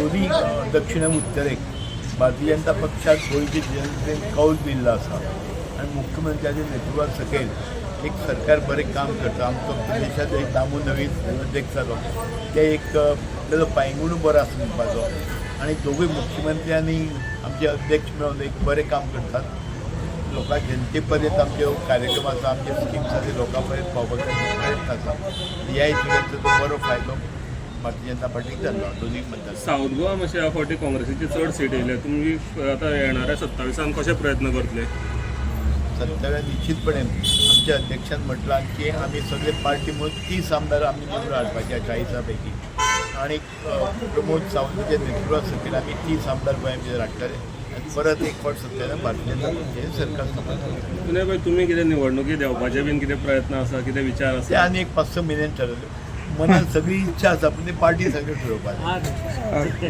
दोन्ही दक्षिण आणि उत्तरेक भारतीय जनता पक्षात गोंयचे जनतेन कौल दिल्लो आसा आनी मुख्यमंत्र्याच्या नेतृत्वात सकयल एक सरकार बरें काम करता. आमचो देशाचो एक दामू नवीन अध्यक्ष जालो ते एक ताजो पांयगुणू बरो आसा म्हणपाचो आनी दोगूय मुख्यमंत्री आनी आमचे अध्यक्ष मेळून एक बरें काम करतात. लोकां जनते पर्यंत आमचे कार्यक्रम आसा, आमचे स्किम्स आसा लोकां पर्यंत पावपाचो प्रयत्न आसा. ह्या हेतून तो बरो फायदो भारतीय जनता पार्टीक जाल्लो दोनूय मतदार. साऊथ गोवा मातशें ह्या फावटी काँग्रेसीची चड सीट येयल्या. तुमी आतां येणाऱ्या 27 कशे प्रयत्न करतले? 27 निश्चितपणे आमच्या अध्यक्षान म्हटलां की आमी सगळे पार्टी म्हणून 30 आमदार आमी निवडून हाडपाचे 40 पैकी आणि प्रमोद सावंताच्या नेतृत्वात सकयल आमी 30 आमदार गोंया भितर हाडटले आनी परत एक फावट सत्तेन भारतीय जनता पक्षाचें सरकार स्थापन करतले. पुणे भाई तुमी कितें निवडणुकी देंवपाचे बीन कितें प्रयत्न आसा, कितें विचार ते आसा? आनी एक 5-6 म्हयन्यान ठरयले. मनात सगळी इच्छा आसा पूण ती पार्टी सगळी ठरवपाची.